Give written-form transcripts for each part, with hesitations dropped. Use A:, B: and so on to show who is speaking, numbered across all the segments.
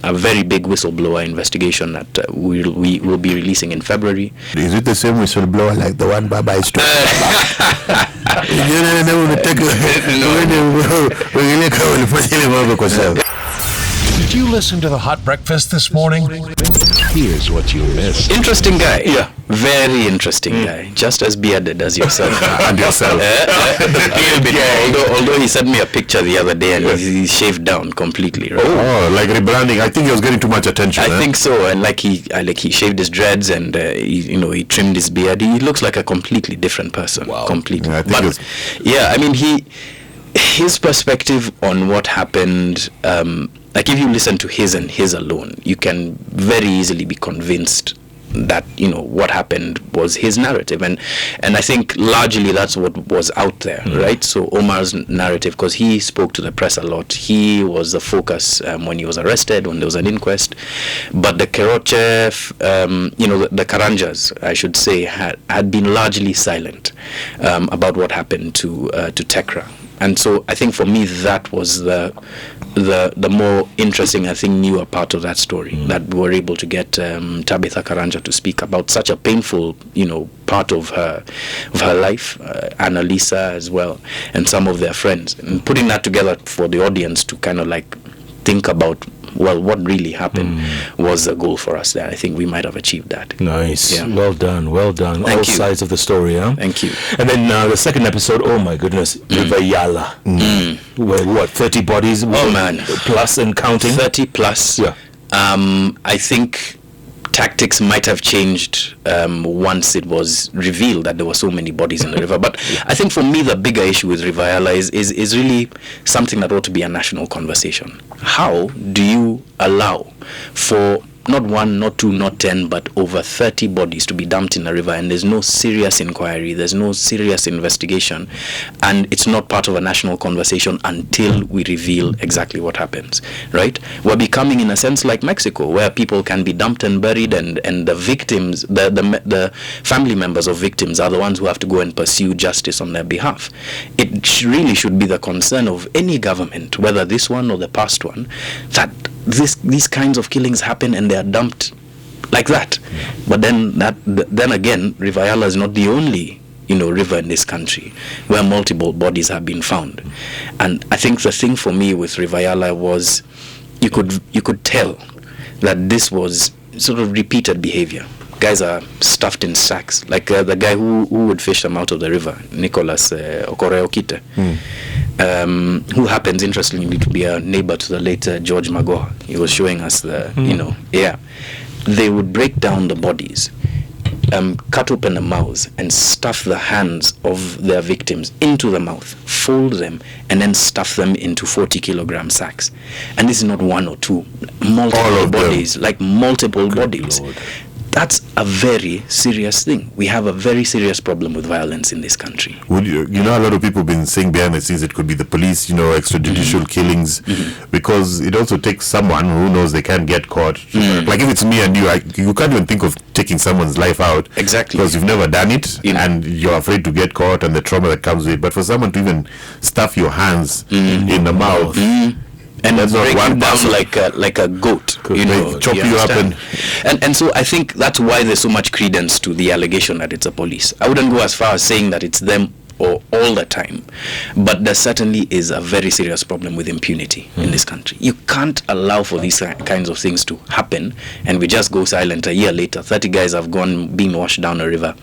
A: a very big whistleblower investigation that we will be releasing in February.
B: Is it the same whistleblower like the one Baba is talking about?
C: Did you listen to the Hot Breakfast this morning? Here's what you missed.
A: Interesting guy. Yeah. Very interesting guy. Just as bearded as yourself.
B: And yourself.
A: Although he sent me a picture the other day and he's shaved down completely. Right?
B: Oh, like rebranding. I think he was getting too much attention.
A: I think so. And he shaved his dreads and he trimmed his beard. He looks like a completely different person.
B: Wow.
A: Completely.
B: Yeah,
A: I mean, his perspective on what happened, like if you listen to his and his alone, you can very easily be convinced that what happened was his narrative, and I think largely that's what was out there, right? So Omar's narrative, because he spoke to the press a lot, he was the focus when he was arrested, when there was an inquest, but the Keroche, the Karanjas, I should say, had been largely silent about what happened to Tekra. And so I think for me that was the more interesting, I think, newer part of that story, that we were able to get Tabitha Karanja to speak about such a painful, part of her life, Annalisa as well, and some of their friends, and putting that together for the audience to kind of like think about, well, what really happened was a goal for us there. I think we might have achieved that.
D: Nice.
A: Yeah.
D: Well done.
A: Thank
D: All
A: you.
D: sides of the story, huh?
A: Thank you.
D: And then the second episode, oh my goodness, River Yalla. Where, 30 bodies?
A: Oh man.
D: Plus and counting?
A: 30 plus.
D: Yeah.
A: I think tactics might have changed once it was revealed that there were so many bodies in the river. But I think for me the bigger issue with River Yalla is really something that ought to be a national conversation. How do you allow for not 1, not 2, not 10, but over 30 bodies to be dumped in the river, and there's no serious inquiry, there's no serious investigation, and it's not part of a national conversation until we reveal exactly what happens, right? We're becoming, in a sense, like Mexico, where people can be dumped and buried, and the victims, the family members of victims are the ones who have to go and pursue justice on their behalf. It really should be the concern of any government, whether this one or the past one, that these kinds of killings happen and they are dumped like that. But then again, River Yalla is not the only river in this country where multiple bodies have been found. And I think the thing for me with River Yalla was you could tell that this was sort of repeated behavior. Guys are stuffed in sacks, like the guy who would fish them out of the river, Nicholas Okoreokite, who happens, interestingly, to be a neighbor to the late George Magoha. He was showing us they would break down the bodies, cut open the mouths and stuff the hands of their victims into the mouth, fold them, and then stuff them into 40-kilogram sacks. And this is not 1 or 2, multiple bodies, like multiple bodies.
D: Lord.
A: That's a very serious thing. We have a very serious problem with violence in this country.
B: Would a lot of people have been saying behind the scenes it could be the police, extrajudicial killings, because it also takes someone who knows they can't get caught. Like if it's me and you can't even think of taking someone's life out.
A: Exactly.
B: Because you've never done it, and you're afraid to get caught and the trauma that comes with it. But for someone to even stuff your hands in the mouth,
A: and
B: that's not
A: break
B: one
A: you down
B: person.
A: like a goat,
B: chop you up
A: and so I think that's why there's so much credence to the allegation that it's a police. I wouldn't go as far as saying that it's them or all the time, but there certainly is a very serious problem with impunity in this country. You can't allow for these kinds of things to happen, and we just go silent. A year later, 30 guys have been washed down a river.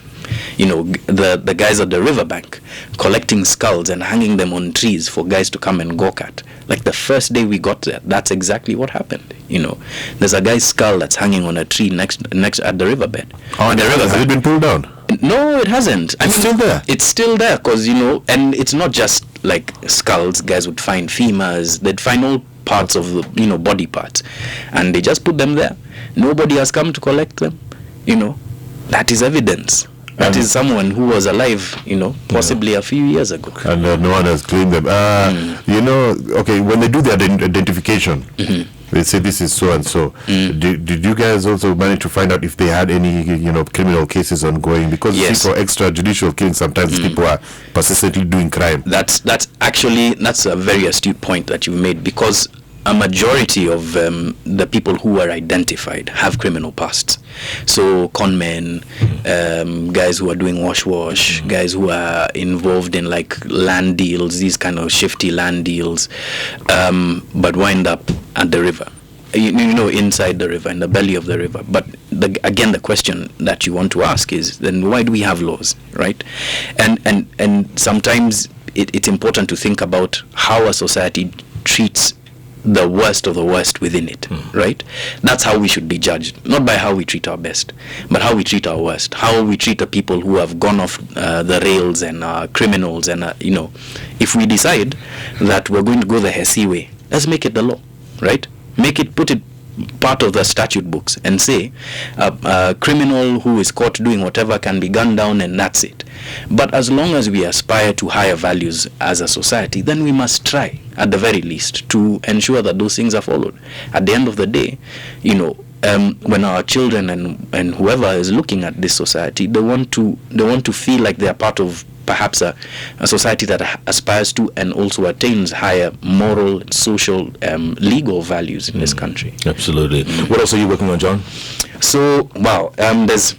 A: The guys at the riverbank collecting skulls and hanging them on trees for guys to come and gawk at. Like the first day we got there, that's exactly what happened. There's a guy's skull that's hanging on a tree next at the riverbed.
B: Oh, and has it been pulled down?
A: No, it hasn't.
B: It's still there.
A: It's still there because and it's not just like skulls. Guys would find femurs. They'd find all parts of the body parts, and they just put them there. Nobody has come to collect them. That is evidence. That is someone who was alive, possibly a few years ago.
B: And no one has claimed them. Okay, when they do the identification, they say this is so and so. Did you guys also manage to find out if they had any, criminal cases ongoing? Because
A: yes.
B: For extrajudicial killings, sometimes people are persistently doing crime.
A: That's a very astute point that you made, because a majority of the people who are identified have criminal pasts. So con men, guys who are doing wash, guys who are involved in like land deals, these kind of shifty land deals, but wind up at the river. You know, inside the river, in the belly of the river. But again, the question that you want to ask is, then why do we have laws, right? And sometimes it's important to think about how a society treats the worst of the worst within it, right? That's how we should be judged, not by how we treat our best, but how we treat our worst, how we treat the people who have gone off the rails and are criminals. And you know, if we decide that we're going to go the Hesi way, let's make it the law, right? Put it part of the statute books and say a criminal who is caught doing whatever can be gunned down, and that's it. But as long as we aspire to higher values as a society, then we must try at the very least to ensure that those things are followed. At the end of the day, you know, when our children and whoever is looking at this society, they want to feel like they are part of perhaps a society that aspires to and also attains higher moral, social, legal values in this country.
D: Absolutely. What else are you working on, John?
A: So, wow, there's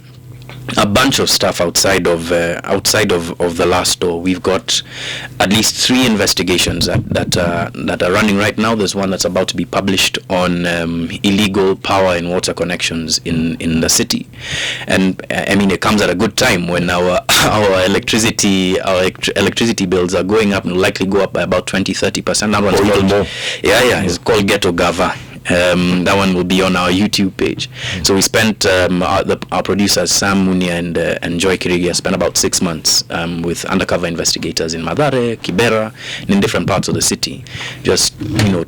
A: a bunch of stuff outside of the last store. We've got at least 3 investigations that are running right now. There's one that's about to be published on illegal power and water connections in the city, and I mean, it comes at a good time when our electricity bills are going up and will likely go up by about 20-30%. That one's called, it's called Ghetto Gava. That one will be on our YouTube page. So we spent our producers Sam Munia and Joy Kirigia spent about 6 months with undercover investigators in Mathare, Kibera, and in different parts of the city, just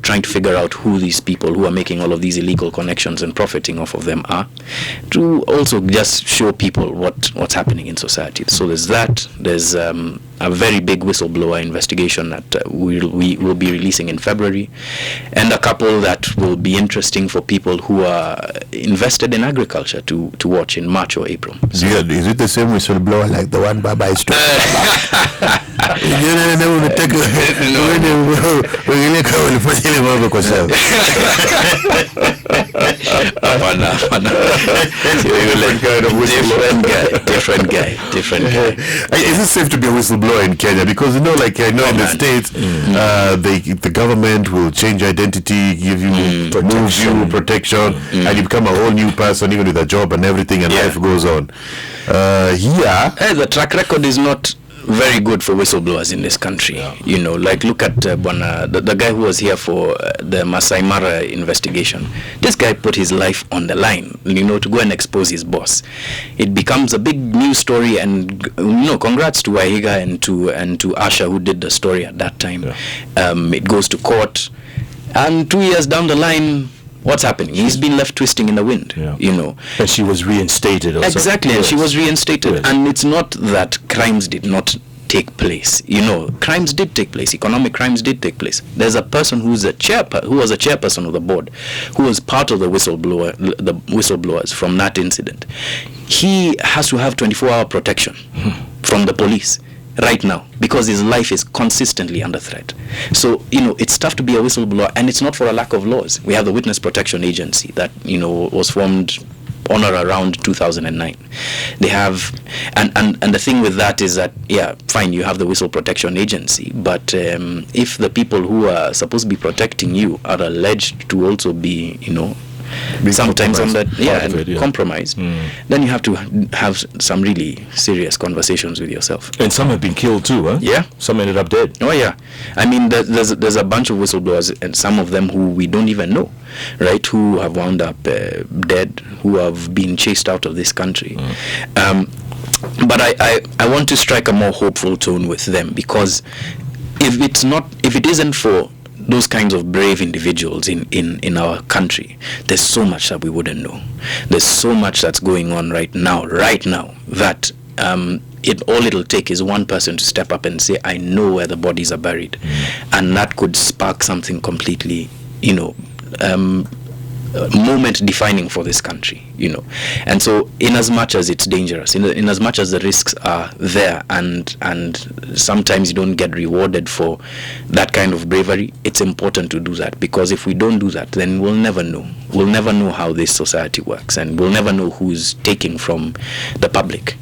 A: trying to figure out who these people who are making all of these illegal connections and profiting off of them are, to also just show people what's happening in society. So there's that. There's a very big whistleblower investigation that we will be releasing in February, and a couple that will be interesting for people who are invested in agriculture to watch in March or April.
B: So, is it the same whistleblower like the one Baba is talking about?
A: Different guy.
B: Is it safe to be a whistleblower in Kenya? Because in the States, the government will change identity, give you move you protection, and you become a whole new person, even with a job and everything, and life goes on. Here,
A: the track record is not very good for whistleblowers in this country. Like look at the guy who was here for the Masai Mara investigation. This guy put his life on the line, to go and expose his boss. It becomes a big news story, and congrats to Wahiga and to Asha who did the story at that time. It goes to court, and 2 years down the line, what's happening? He's been left twisting in the wind,
D: And she was reinstated also.
A: Exactly, and she was reinstated. Yes. And it's not that crimes did not take place. Crimes did take place. Economic crimes did take place. There's a person who was a chairperson of the board, who was part of the whistleblowers from that incident. He has to have 24-hour protection from the police right now, because his life is consistently under threat. So, it's tough to be a whistleblower, and it's not for a lack of laws. We have the Witness Protection Agency that, was formed on or around 2009. They have, and the thing with that is that, fine, you have the Whistle Protection Agency, but if the people who are supposed to be protecting you are alleged to also be, sometimes on that compromised, then you have to have some really serious conversations with yourself.
D: And some have been killed too, huh?
A: Yeah,
D: some ended up dead.
A: Oh yeah, I mean there's a bunch of whistleblowers, and some of them who we don't even know, right, who have wound up dead, who have been chased out of this country. But I want to strike a more hopeful tone with them, because if it isn't for those kinds of brave individuals in our country, there's so much that we wouldn't know. There's so much that's going on right now that it'll take is one person to step up and say, I know where the bodies are buried, and that could spark something completely moment defining for this country, and so in as much as it's dangerous, in as much as the risks are there, and sometimes you don't get rewarded for that kind of bravery, it's important to do that, because if we don't do that, then we'll never know how this society works, and we'll never know who's taking from the public.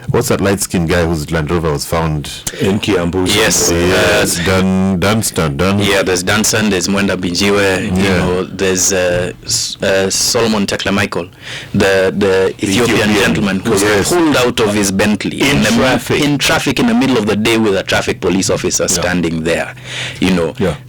B: What's that light-skinned guy whose Land Rover was found
D: in Kiambu?
A: Yes,
B: Dunstan.
A: Yeah, there's Dunstan, there's Mwenda Binjiwe, there's Solomon Tekla Michael, the Ethiopian gentleman who was pulled out of his Bentley in traffic in the middle of the day with a traffic police officer standing there.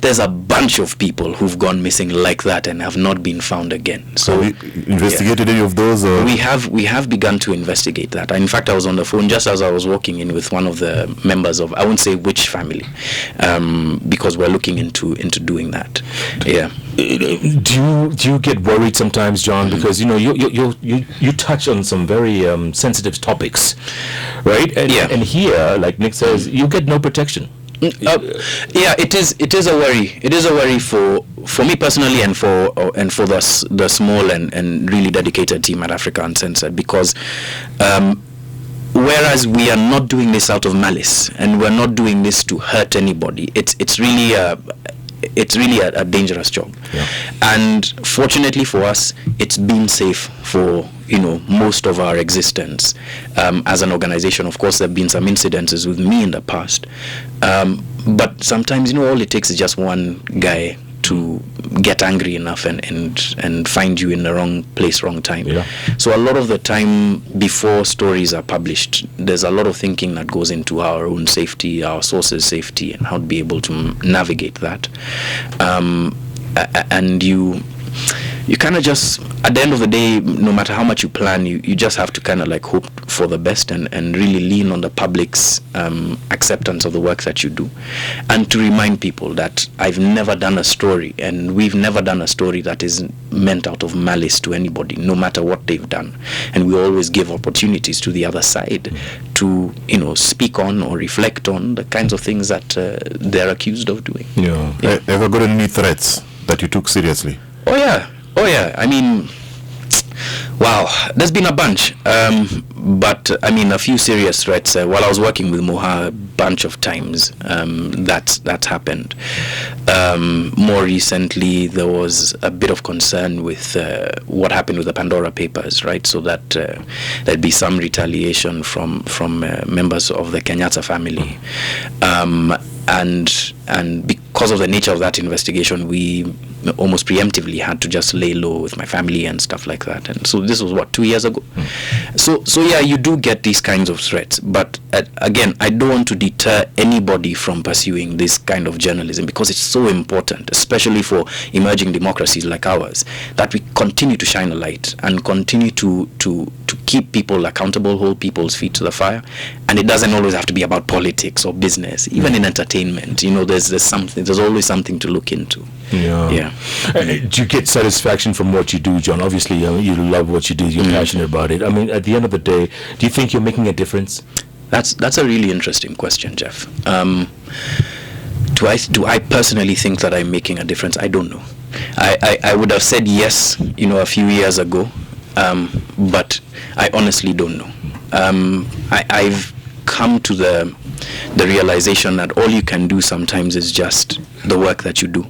A: There's a bunch of people who've gone missing like that and have not been found again. So
B: we investigated any of those? Or?
A: We have begun to investigate that. In fact, I was on the phone just as I was walking in with one of the members of, I won't say which family, because we're looking into doing that. Yeah.
D: Do you get worried sometimes, John? Because you touch on some very sensitive topics, right? And here, like Nick says, you get no protection.
A: It is a worry. It is a worry for me personally, and for the small and really dedicated team at Africa Uncensored, because whereas we are not doing this out of malice, and we're not doing this to hurt anybody, it's really a dangerous job. And fortunately for us, it's been safe for most of our existence as an organization. Of course, there have been some incidences with me in the past, but sometimes all it takes is just one guy to get angry enough and find you in the wrong place, wrong time. So a lot of the time before stories are published, there's a lot of thinking that goes into our own safety, our sources' safety, and how to be able to navigate that. And you kind of just, at the end of the day, no matter how much you plan, you just have to kind of like hope for the best and really lean on the public's acceptance of the work that you do, and to remind people that I've never done a story, and we've never done a story that is meant out of malice to anybody, no matter what they've done. And we always give opportunities to the other side to speak on or reflect on the kinds of things that they're accused of doing.
B: Ever got any threats that you took seriously?
A: Oh yeah. I mean, wow, there's been a bunch, but I mean a few serious threats while I was working with Moha, a bunch of times that's happened. More recently, there was a bit of concern with what happened with the Pandora Papers, right? So that there'd be some retaliation from members of the Kenyatta family, and because of the nature of that investigation, we almost preemptively had to just lay low with my family and stuff like that. And so this was 2 years ago. So yeah, you do get these kinds of threats, but again, I don't want to deter anybody from pursuing this kind of journalism, because it's so important, especially for emerging democracies like ours, that we continue to shine a light and continue to keep people accountable, hold people's feet to the fire. And it doesn't always have to be about politics or business. Even in entertainment, there's always something to look into.
D: Do you get satisfaction from what you do, John? Obviously, you love what you do. You're passionate about it. I mean, at the end of the day, do you think you're making a difference?
A: That's a really interesting question, Jeff. Do I personally think that I'm making a difference? I don't know. I would have said yes, a few years ago, but I honestly don't know. I've come to the realization that all you can do sometimes is just the work that you do,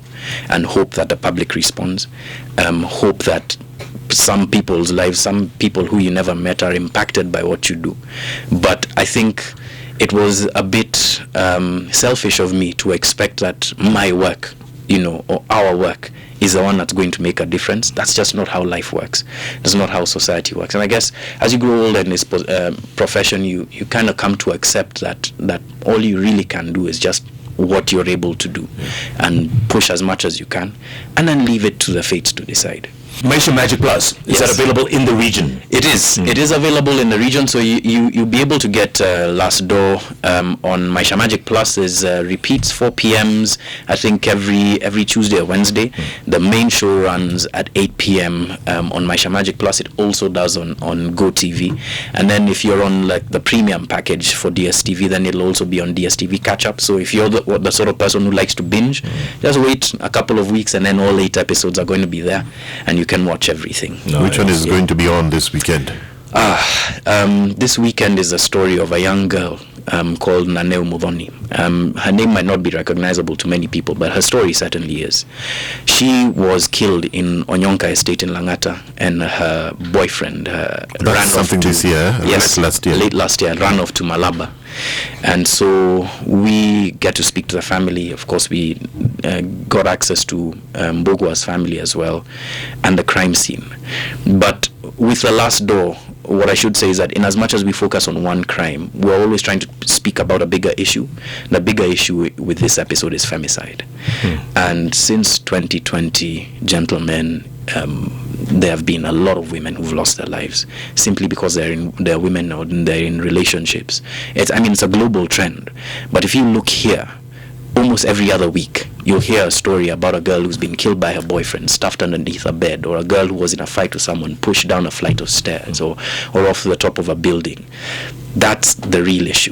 A: and hope that the public responds, hope that some people's lives, some people who you never met, are impacted by what you do. But I think it was a bit selfish of me to expect that my work, or our work, is the one that's going to make a difference. That's just not how life works. That's not how society works. And I guess as you grow older in this profession, you kind of come to accept that all you really can do is just what you're able to do, and push as much as you can, and then leave it to the fates to decide.
D: Maisha Magic Plus, is that available in the region?
A: It is. It is available in the region, so you'll be able to get Last Door on Maisha Magic Plus. Is repeats 4 p.m.s, I think, every Tuesday or Wednesday. The main show runs at 8 p.m. On Maisha Magic Plus. It also does on GoTV. And then if you're on like the premium package for DSTV, then it'll also be on DSTV Catch Up. So if you're the sort of person who likes to binge, just wait a couple of weeks, and then all 8 episodes are going to be there, and you can watch everything.
B: Which one is going to be on this weekend?
A: This weekend is a story of a young girl called Namu. Her name might not be recognizable to many people, but her story certainly is. She was killed in Onyonka Estate in Langata, and her boyfriend ran
B: something
A: off to,
B: this year?
A: Yes, late last year, ran off to Malaba. And so we get to speak to the family. Of course, we got access to Mbogwa's family as well, and the crime scene. But with the last door, what I should say is that in as much as we focus on one crime, we're always trying to speak about a bigger issue. The bigger issue with this episode is femicide. And since 2020, gentlemen, there have been a lot of women who've lost their lives simply because they're women or they're in relationships. It's a global trend. But if you look here, almost every other week, you'll hear a story about a girl who's been killed by her boyfriend, stuffed underneath a bed, or a girl who was in a fight with someone, pushed down a flight of stairs, or off the top of a building. That's the real issue.